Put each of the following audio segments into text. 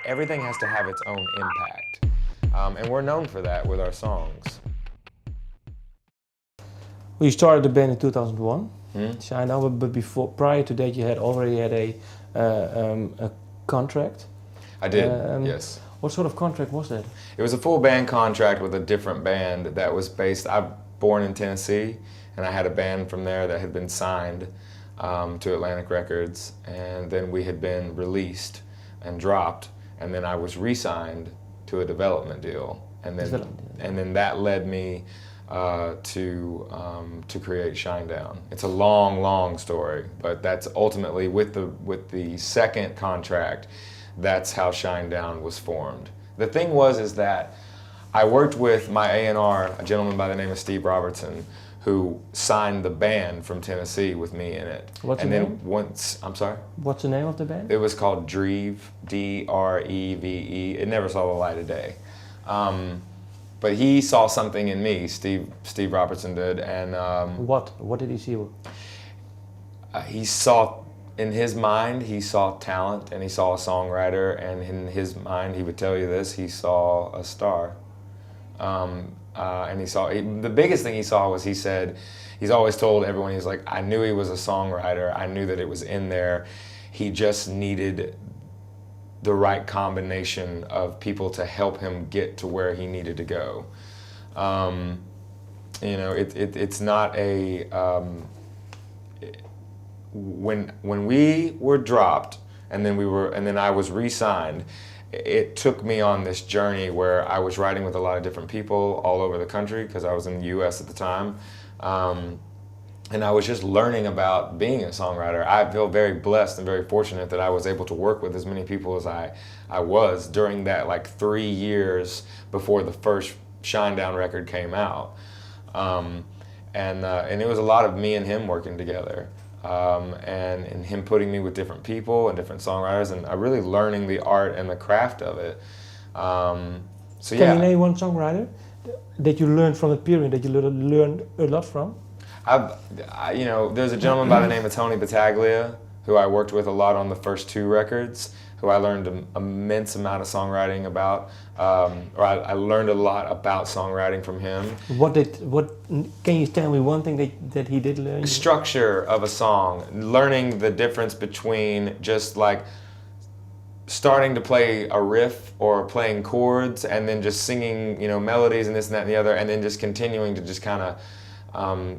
Everything has to have its own impact, and we're known for that with our songs. Well, you started the band in 2001, Shinedown, but prior to that, you had already had a contract. I did, yes. What sort of contract was that? It was a full band contract with a different band that was based. I'm born in Tennessee, and I had a band from there that had been signed to Atlantic Records, and then we had been released and dropped, and then I was re-signed to a development deal, and then that led me to create Shinedown. It's a long, long story, but that's ultimately with the second contract. That's how Shinedown was formed. The thing is that I worked with my A&R, a gentleman by the name of Steve Robertson, who signed the band from Tennessee with me in it. What's the name? I'm sorry? What's the name of the band? It was called Dreve, D-R-E-V-E. It never saw the light of day. But he saw something in me, Steve Robertson did, and What did he see? he saw, in his mind, he saw talent, and he saw a songwriter, and in his mind, he would tell you this, he saw a star. And the biggest thing he saw was, he said, he's always told everyone, he's like, I knew he was a songwriter, I knew that it was in there, he just needed the right combination of people to help him get to where he needed to go. You know, it's not a, when we were dropped and then I was re-signed, it took me on this journey where I was writing with a lot of different people all over the country, because I was in the US at the time. And I was just learning about being a songwriter. I feel very blessed and very fortunate that I was able to work with as many people as I was during that, like, 3 years before the first Shinedown record came out. And it was a lot of me and him working together. And him putting me with different people and different songwriters, and I really learning the art and the craft of it. So yeah. Can you name one songwriter that you learned from the period, that you learned a lot from? You know, there's a gentleman by the name of Tony Battaglia, who I worked with a lot on the first 2 records, who I learned an immense amount of songwriting about, or I learned a lot about songwriting from him. Can you tell me one thing that he did learn? Structure of a song, learning the difference between just like starting to play a riff or playing chords and then just singing, you know, melodies and this and that and the other, and then just continuing to just kind of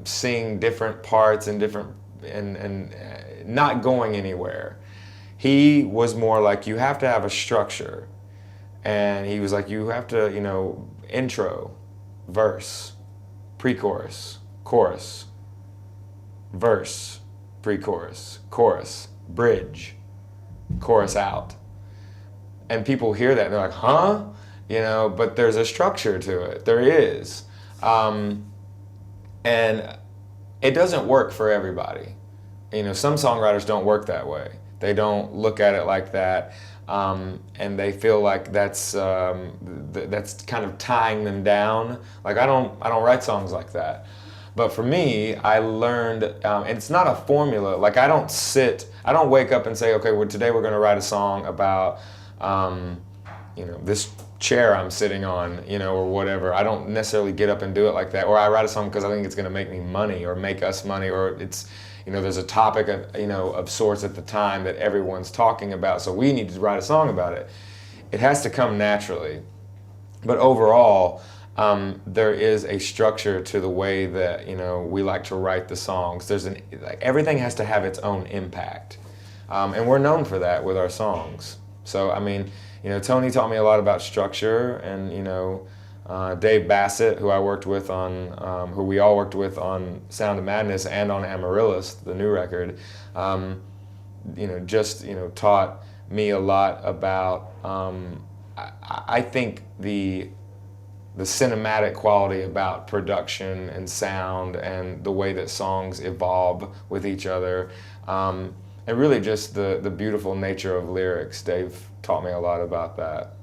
sing different parts and and not going anywhere. He was more like, you have to have a structure, and he was like, you have to, you know, intro, verse, pre-chorus, chorus, verse, pre-chorus, chorus, bridge, chorus out. And people hear that and they're like, huh? You know, but there's a structure to it. There is. And it doesn't work for everybody. You know, some songwriters don't work that way. They don't look at it like that, and they feel like that's kind of tying them down. Like, I don't write songs like that. But for me, I learned, and it's not a formula. Like, I don't wake up and say, okay, well, today we're going to write a song about, you know, this chair I'm sitting on, you know, or whatever. I don't necessarily get up and do it like that. Or I write a song because I think it's going to make me money or make us money, or it's, you know, there's a topic of, you know, of sorts at the time that everyone's talking about, so we need to write a song about it. It has to come naturally. But overall, there is a structure to the way that, you know, we like to write the songs. Everything has to have its own impact. And we're known for that with our songs. So, I mean, you know, Tony taught me a lot about structure, and, you know, Dave Bassett, who we all worked with on Sound of Madness and on Amaryllis, the new record, you know, just, you know, taught me a lot about, I think the cinematic quality about production and sound and the way that songs evolve with each other, and really just the beautiful nature of lyrics. Dave taught me a lot about that.